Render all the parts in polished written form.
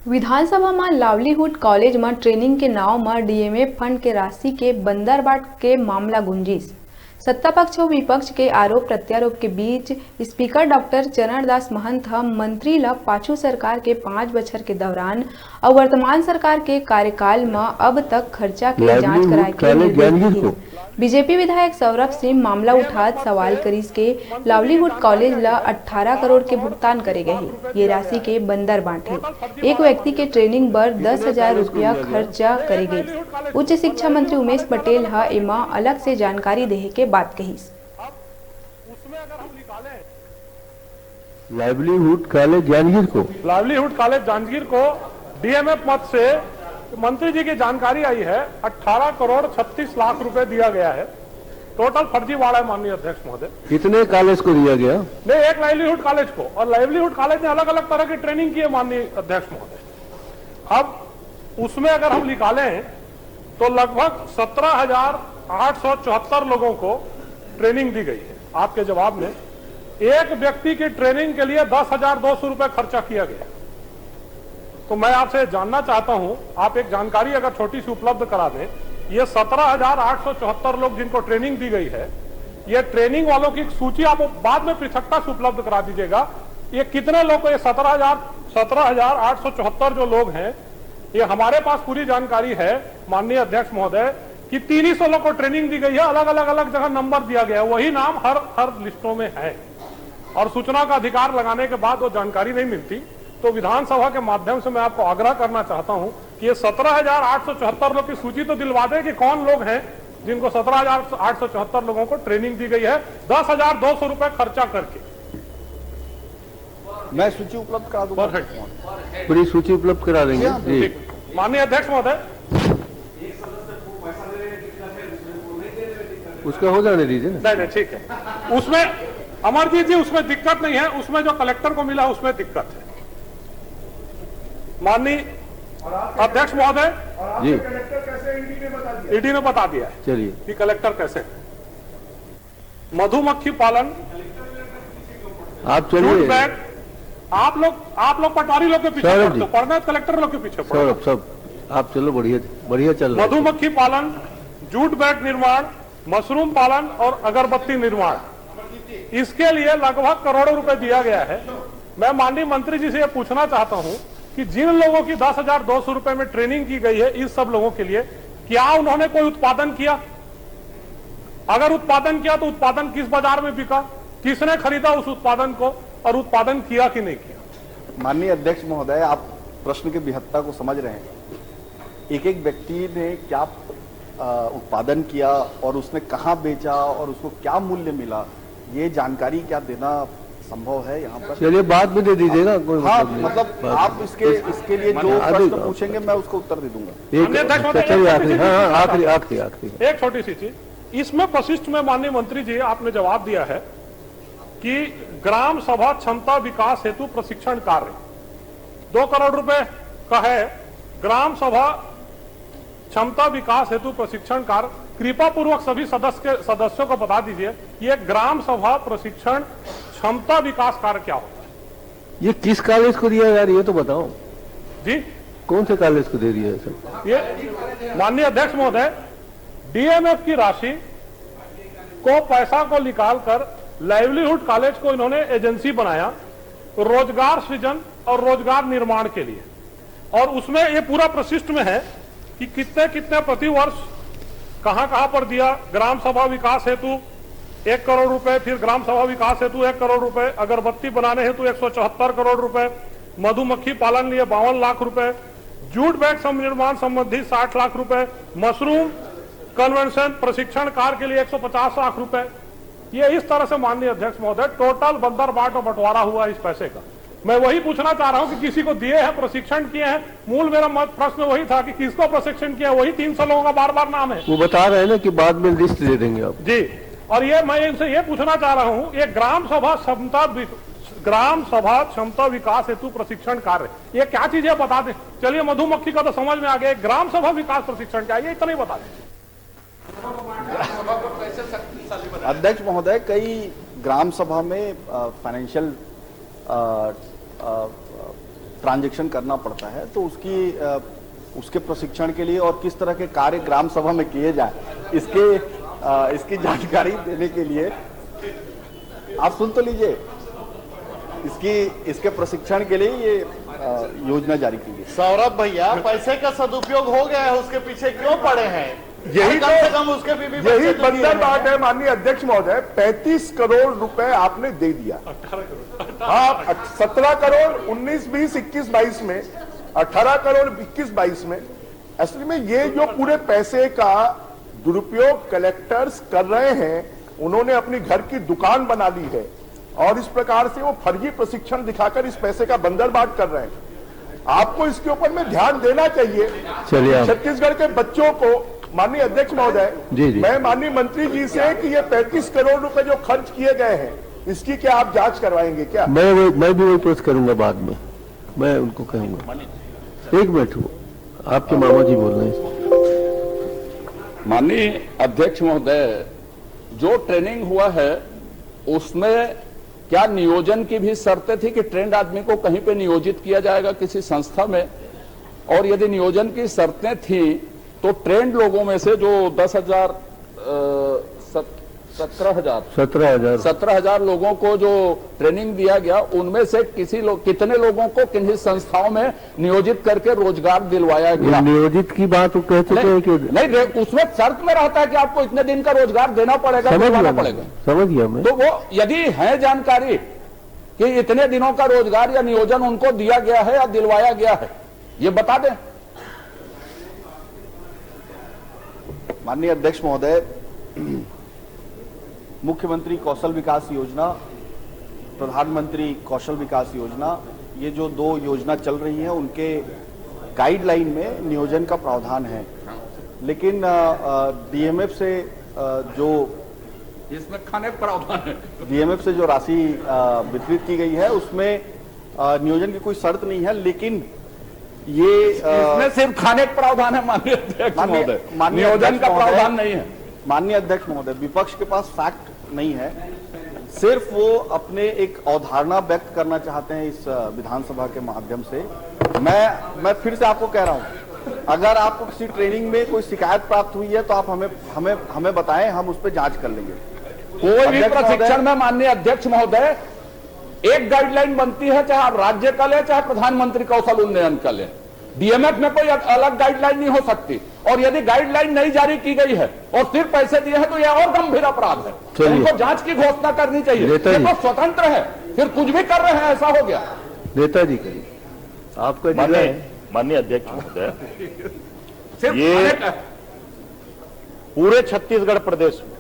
विधानसभा में livelihood college में training के नाव में डीएमएफ फंड के राशि के बंदरबाट के मामला गुंजिस। सत्ता पक्ष और विपक्ष के आरोप प्रत्यारोप के बीच स्पीकर डॉक्टर चरणदास महंत मंत्री ल पाछू सरकार के 5 बछर के दौरान और वर्तमान सरकार के कार्यकाल में अब तक खर्चा के जांच कराए के निर्देश दिए। बीजेपी विधायक सौरभ सिंह मामला उठात सवाल करीस के लावलीहुड कॉलेज ला 18 करोड़ के भुगतान करे गए। ये राशि के बंदर बांटे एक व्यक्ति के ट्रेनिंग पर 10,000 रुपया खर्चा करे गए। उच्च शिक्षा मंत्री उमेश पटेल एमा अलग से जानकारी देहे के बात कहीस। लाइवलीहुड कॉलेज जांजगीर को डीएमएफ मत से मंत्री जी की जानकारी आई है 18 करोड़ 36 लाख रुपए दिया गया है। टोटल फर्जीवाड़ा है माननीय अध्यक्ष महोदय। कितने कॉलेज को दिया गया? नहीं, एक लाइवलीहुड कॉलेज को, और लाइवलीहुड कॉलेज ने अलग अलग तरह की ट्रेनिंग की है माननीय अध्यक्ष महोदय। अब उसमें अगर हम निकालें तो लगभग 17,874 लोगों को ट्रेनिंग दी गई है। आपके जवाब में एक व्यक्ति की ट्रेनिंग के लिए 10,200 रुपए खर्चा किया गया। तो मैं आपसे जानना चाहता हूं, आप एक जानकारी अगर छोटी सी उपलब्ध करा दें, ये 17,874 लोग जिनको ट्रेनिंग दी गई है, ये ट्रेनिंग वालों की सूची आप बाद में पृथकता से उपलब्ध करा दीजिएगा। ये कितने लोग को, ये 17,874 जो लोग हैं, ये हमारे पास पूरी जानकारी है माननीय अध्यक्ष महोदय कि 300 लोग को ट्रेनिंग दी गई है। अलग अलग जगह नंबर दिया गया है, वही नाम हर लिस्टों में है, और सूचना का अधिकार लगाने के बाद वो जानकारी नहीं मिलती। तो विधानसभा के माध्यम से मैं आपको आग्रह करना चाहता हूं कि ये 17,874 लोग की सूची तो दिलवा दे कि कौन लोग हैं जिनको 17,874 लोगों को ट्रेनिंग दी गई है 10,200 रुपए खर्चा करके। मैं सूची उपलब्ध करा दूंगा, पूरी सूची उपलब्ध करा देंगे जी। माननीय अध्यक्ष महोदय, उसका हो जाने दीजिए। नहीं, ठीक है। उसमें अमरजीत जी, उसमें दिक्कत नहीं है, उसमें जो कलेक्टर को मिला उसमें दिक्कत है। माननीय अध्यक्ष महोदय जी, ईडी ने बता दिया है चलिए कि कलेक्टर कैसे। मधुमक्खी पालन, आप चलिए, आप लोग पटवारी लोग के पीछे पड़ते हो, पढ़ना कलेक्टर लोग के पीछे सब आप चलो, बढ़िया चल रहा है। मधुमक्खी पालन, जूट बैग निर्माण, मशरूम पालन और अगरबत्ती निर्माण, इसके लिए लगभग करोड़ों रुपए दिया गया है। मैं माननीय मंत्री जी से यह पूछना चाहता हूं कि जिन लोगों की 10,200 रुपए में ट्रेनिंग की गई है, इस सब लोगों के लिए क्या उन्होंने कोई उत्पादन किया? अगर उत्पादन किया तो उत्पादन किस बाजार में बिका, किसने खरीदा उस उत्पादन को, और उत्पादन किया कि नहीं किया? माननीय अध्यक्ष महोदय, आप प्रश्न की बृहत्ता को समझ रहे हैं। एक एक व्यक्ति ने क्या उत्पादन किया और उसने कहां बेचा और उसको क्या मूल्य मिला, ये जानकारी क्या देना संभव है यहाँ पर? चलिए बाद में दे दीजिएगा, कोई मतलब आप इसके लिए जो प्रश्न पूछेंगे मैं उसको उत्तर दे दूंगा। आखिरी एक छोटी सी चीज इसमें प्रशिष्ट में माननीय मंत्री जी आपने जवाब दिया है कि ग्राम सभा क्षमता विकास हेतु प्रशिक्षण कार्य 2 करोड़ रुपए का है। ग्राम सभा क्षमता विकास हेतु प्रशिक्षण कार्य, कृपा पूर्वक सभी सदस्यों को बता दीजिए, ये ग्राम सभा प्रशिक्षण क्षमता विकास कार्य क्या होता है? ये किस कॉलेज को दिया जा रही है तो बताओ जी, कौन से कॉलेज को दे दिया है सर? ये माननीय अध्यक्ष महोदय, डीएमएफ की राशि को पैसा को निकालकर लाइवलीहुड कॉलेज को इन्होंने एजेंसी बनाया रोजगार सृजन और रोजगार निर्माण के लिए, और उसमें ये पूरा प्रशिष्ट में है कि कितने कितने प्रति वर्ष कहां पर दिया। ग्राम सभा विकास हेतु 1 करोड़ रुपए, फिर ग्राम सभा विकास हेतु 1 करोड़ रुपए, अगरबत्ती बनाने हेतु 174 करोड़ रुपए, मधुमक्खी पालन लिए 52 लाख रुपए, जूट बैग निर्माण संबंधी 60 लाख रुपए, मशरूम कन्वेंशन प्रशिक्षण कार्य के लिए 150 लाख रुपए। ये इस तरह से माननीय अध्यक्ष महोदय टोटल बंदर बाट और बंटवारा हुआ इस पैसे का। मैं वही पूछना चाह रहा हूं कि किसी को दिए हैं, प्रशिक्षण किए हैं? मूल मेरा प्रश्न वही था कि किसको प्रशिक्षण किया, वही 300 लोगों का बार नाम है। वो बता रहे हैं ना कि बाद में लिस्ट दे देंगे आप जी। और ये मैं इनसे ये पूछना चाह रहा हूं, ये ग्राम सभा क्षमता विकास हेतु प्रशिक्षण कार्य, ये क्या चीज है बता दें। चलिए मधुमक्खी का तो समझ में आ गया, ग्राम सभा विकास प्रशिक्षण क्या है, ये इतना ही बता दें। अध्यक्ष महोदय, कई ग्राम सभा में फाइनेंशियल ट्रांजैक्शन करना पड़ता है, तो उसके प्रशिक्षण के लिए और किस तरह के कार्य ग्राम सभा में किए जाए इसकी जानकारी देने के लिए आप सुन तो लीजिए, इसके प्रशिक्षण के लिए ये योजना जारी की गई। सौरभ भैया, पैसे का सदुपयोग हो गया है, उसके पीछे क्यों पड़े हैं? यही कम से कम उसके भी यही बंदर बात है माननीय अध्यक्ष महोदय। 35 करोड़ रुपए आपने दे दिया। हाँ, 17 करोड़ 19, 20, 21, 22 में, 18 करोड़ 21, 22 में। असली में ये जो पूरे पैसे का दुरुपयोग कलेक्टर्स कर रहे हैं, उन्होंने अपनी घर की दुकान बना ली है और इस प्रकार से वो फर्जी प्रशिक्षण दिखाकर इस पैसे का बंदरबाट कर रहे हैं। आपको इसके ऊपर में ध्यान देना चाहिए। चलिए छत्तीसगढ़ के बच्चों को माननीय अध्यक्ष महोदय, जी। मैं माननीय मंत्री जी से कि ये 35 करोड़ रुपए जो खर्च किए गए हैं, इसकी क्या आप जांच करवाएंगे क्या? मैं भी वही प्रश्न करूंगा बाद में, मैं उनको कहूंगा। एक मिनट, आपके मामा जी बोल रहे हैं। माननीय अध्यक्ष महोदय, जो ट्रेनिंग हुआ है उसमें क्या नियोजन की भी शर्तें थी कि ट्रेंड आदमी को कहीं पे नियोजित किया जाएगा किसी संस्था में? और यदि नियोजन की शर्तें थी तो ट्रेंड लोगों में से जो 17,000 लोगों को जो ट्रेनिंग दिया गया, उनमें से कितने लोगों को किन्हीं संस्थाओं में नियोजित करके रोजगार दिलवाया गया? नियोजित की बात वो कह चुके हैं कि नहीं, उसमें शर्त में रहता है कि आपको इतने दिन का रोजगार देना पड़ेगा, दिलवाना पड़ेगा। समझ गया मैं। तो वो यदि है जानकारी कि इतने दिनों का रोजगार या नियोजन उनको दिया गया है या दिलवाया गया है, ये बता दें। माननीय अध्यक्ष महोदय, मुख्यमंत्री कौशल विकास योजना, प्रधानमंत्री कौशल विकास योजना, ये जो दो योजना चल रही हैं, उनके गाइडलाइन में नियोजन का प्रावधान है। लेकिन डीएमएफ से जो इसमें खाने का प्रावधान है, डीएमएफ से जो राशि वितरित की गई है उसमें नियोजन की कोई शर्त नहीं है, लेकिन ये इसमें सिर्फ खाने का प्रावधान है माननीय अध्यक्ष महोदय, नियोजन का प्रावधान नहीं है। माननीय अध्यक्ष महोदय, विपक्ष के पास फैक्ट नहीं है, सिर्फ वो अपने एक अवधारणा व्यक्त करना चाहते हैं इस विधानसभा के माध्यम से। मैं फिर से आपको कह रहा हूं, अगर आपको किसी ट्रेनिंग में कोई शिकायत प्राप्त हुई है तो आप हमें बताएं, हम उस पर जांच कर लेंगे। कोई भी प्रशिक्षण में माननीय अध्यक्ष महोदय एक गाइडलाइन बनती है, चाहे आप राज्य का ले चाहे प्रधानमंत्री कौशल उन्नयन का ले। डीएमएफ में कोई अलग गाइडलाइन नहीं हो सकती, और यदि गाइडलाइन नहीं जारी की गई है और सिर्फ पैसे दिए हैं तो यह और गंभीर अपराध है। उनको जांच की घोषणा करनी चाहिए। ये तो स्वतंत्र है, फिर कुछ भी कर रहे हैं, ऐसा हो गया। नेताजी कहिए, आपका माननीय अध्यक्ष महोदय, ये पूरे छत्तीसगढ़ प्रदेश में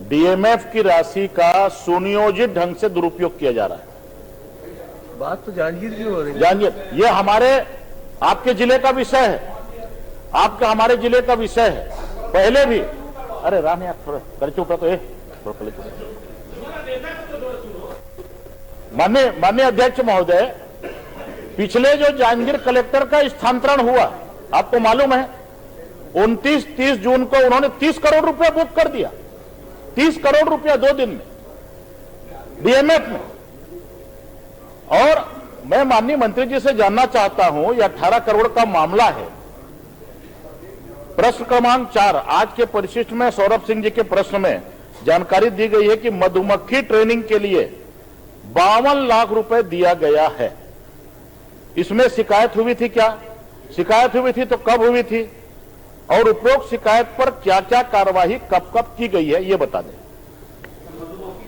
डीएमएफ की राशि का सुनियोजित ढंग से दुरुपयोग किया जा रहा है। बात तो जांजगीर की हो रही है। जांजगीर, ये हमारे आपके जिले का विषय है, आपका हमारे जिले का विषय है। पहले भी, अरे राम यार थोड़ा कर चुका तो माननीय अध्यक्ष महोदय, पिछले जो जांजगीर कलेक्टर का स्थानांतरण हुआ, आपको मालूम है 29-30 जून को उन्होंने 30 करोड़ रुपया बुक कर दिया। 30 करोड़ रुपया 2 दिन में डीएमएफ में। और मैं माननीय मंत्री जी से जानना चाहता हूं, यह 18 करोड़ का मामला है। प्रश्न क्रमांक 4, आज के परिशिष्ट में सौरभ सिंह जी के प्रश्न में जानकारी दी गई है कि मधुमक्खी ट्रेनिंग के लिए 52 लाख रुपए दिया गया है। इसमें शिकायत हुई थी क्या? शिकायत हुई थी तो कब हुई थी? और उपरोक्त शिकायत पर क्या क्या कार्रवाई कब कब की गई है, ये बता दें।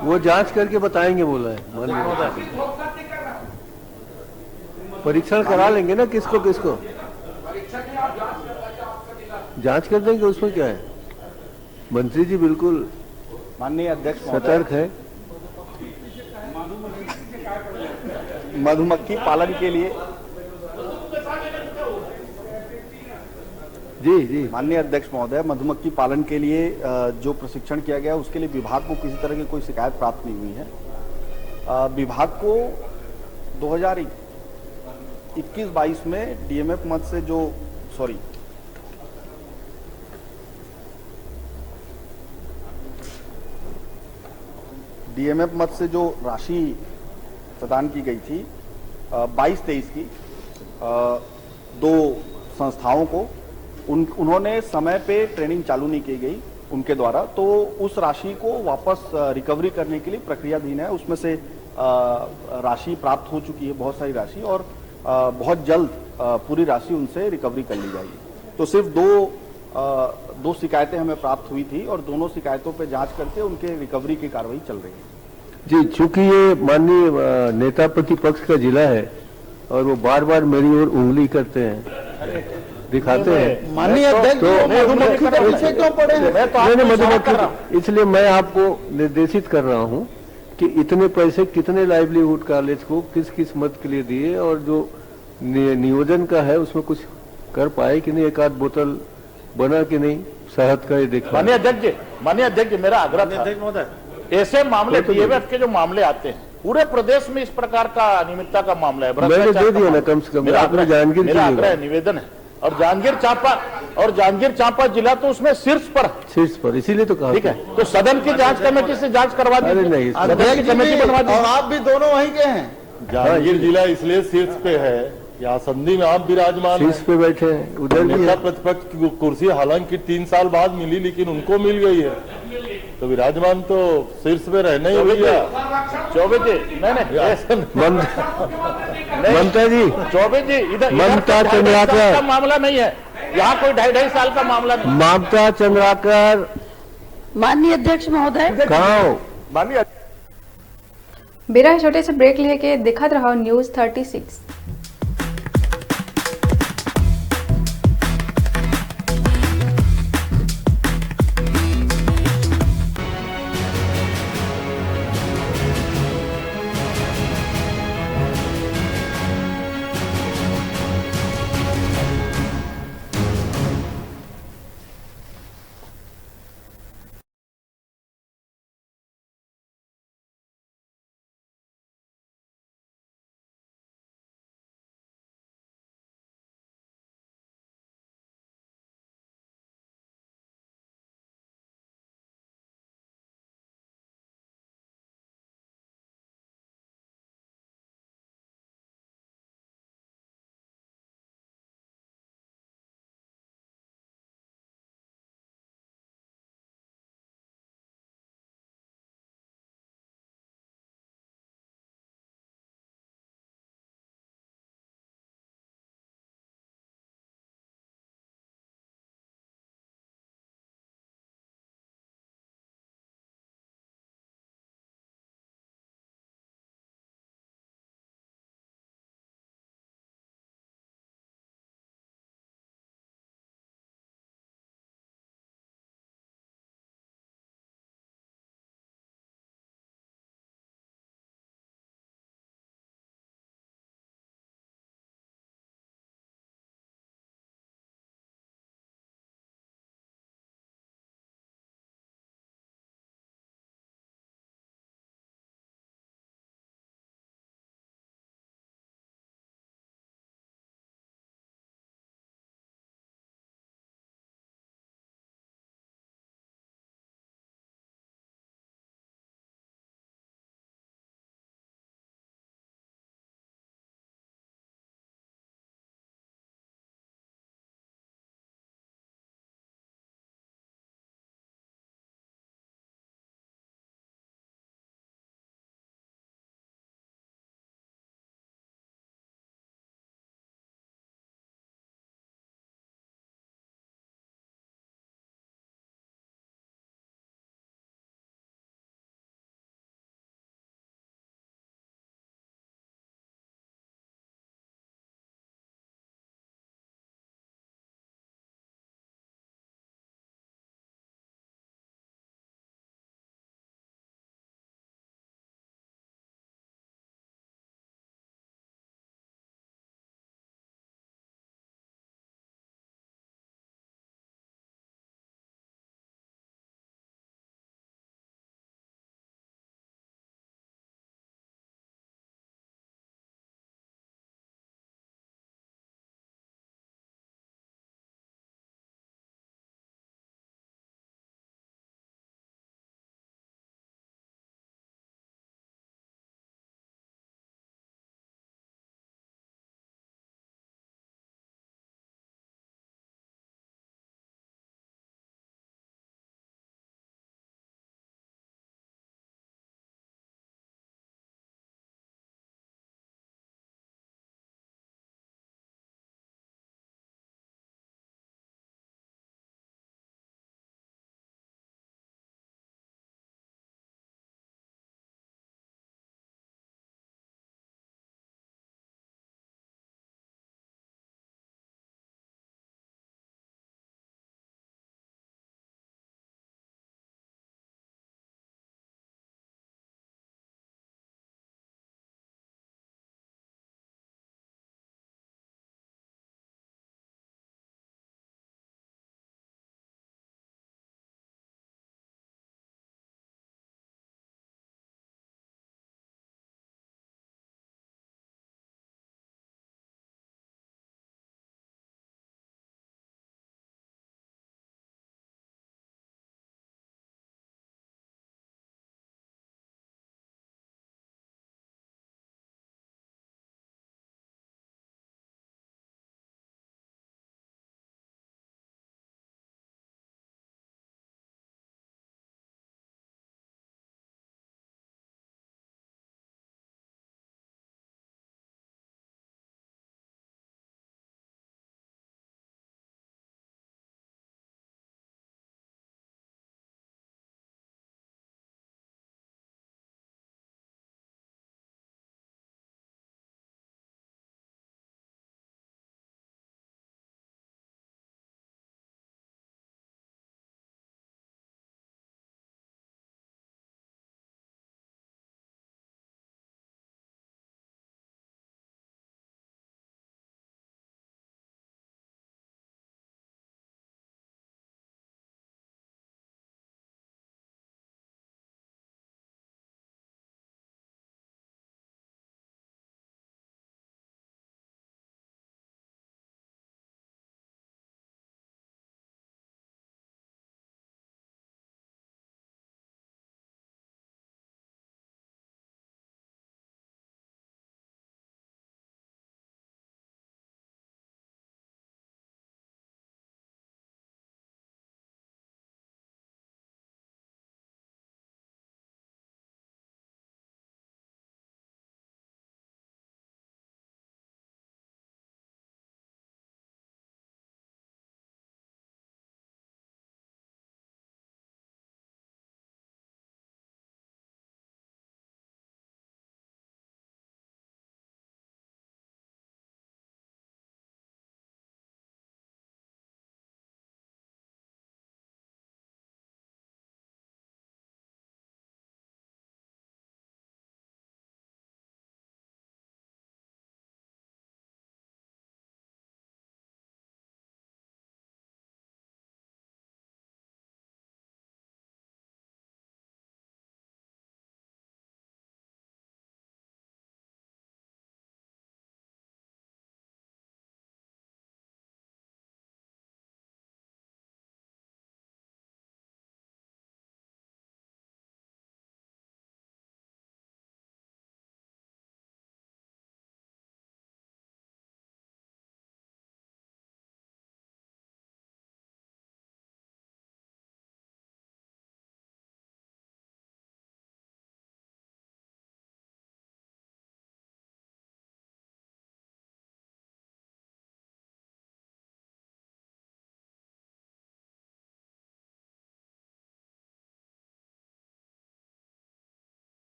वो जांच करके बताएंगे बोला है। परीक्षण करा लेंगे ना, किसको किसको जांच कर देंगे, उसमें क्या है। मंत्री जी बिल्कुल माननीय अध्यक्ष सतर्क है। मधुमक्खी पालन के लिए जी माननीय अध्यक्ष महोदय, मधुमक्खी पालन के लिए जो प्रशिक्षण किया गया उसके लिए विभाग को किसी तरह की कोई शिकायत प्राप्त नहीं हुई है। विभाग को 2021-22 में डीएमएफ मद से जो डीएमएफ मद से जो राशि प्रदान की गई थी 22-23 की दो संस्थाओं को उन्होंने समय पे ट्रेनिंग चालू नहीं की गई उनके द्वारा, तो उस राशि को वापस रिकवरी करने के लिए प्रक्रियाधीन है। उसमें से राशि प्राप्त हो चुकी है, बहुत सारी राशि, और बहुत जल्द पूरी राशि उनसे रिकवरी कर ली जाएगी। तो सिर्फ दो शिकायतें हमें प्राप्त हुई थी और दोनों शिकायतों पे जांच करके उनके रिकवरी की कार्रवाई चल रही है। जी, चूंकि ये माननीय नेता प्रतिपक्ष का जिला है और वो बार बार मेरी ओर उंगली करते हैं, दिखाते हैं। माननीय अध्यक्ष मधुमक्खी के पीछे क्यों पड़े हैं? नहीं, मधुमक्खी, इसलिए मैं आपको निर्देशित कर रहा हूं कि इतने पैसे कितने लाइवलीहुड कॉलेज को किस किस मत के लिए दिए और जो नियोजन का है उसमें कुछ कर पाए कि नहीं, एक आध बोतल बना कि नहीं शहद का, ये देखा। माननीय अध्यक्ष जी, मेरा आग्रह था, ऐसे मामले डीएमएफ के जो मामले आते हैं पूरे प्रदेश में इस प्रकार का अनियमितता का मामला है, मैंने दे दिया ना कम से कम, आपने जांजगीर, मेरा आग्रह निवेदन है। और जांजगीर चांपा जिला तो उसमें शीर्ष पर, इसीलिए तो कहा। ठीक है, तो सदन की जांच कमेटी से जांच करवा दी, नहीं, सदन की कमेटी बनवा दी। और आप भी दोनों वहीं के हैं। जांजगीर जिला इसलिए शीर्ष पे है कि आसंदी में आप विराजमान शीर्ष पे बैठे हैं, उधर भी नेता प्रतिपक्ष की कुर्सी हालांकि 3 साल बाद मिली लेकिन उनको मिल गई है, तो विराजमान तो शीर्ष पे रहना ही भैया। चौबे जी, नहीं ममता जी, चौबे जी, इधर ममता चंद्राकर का मामला नहीं है, यहाँ कोई 2.5 साल का मामला नहीं। ममता चंद्राकर, माननीय अध्यक्ष महोदय, कहाँ? माननीय बेरा छोटे से ब्रेक लेके दिखत रहो न्यूज 36।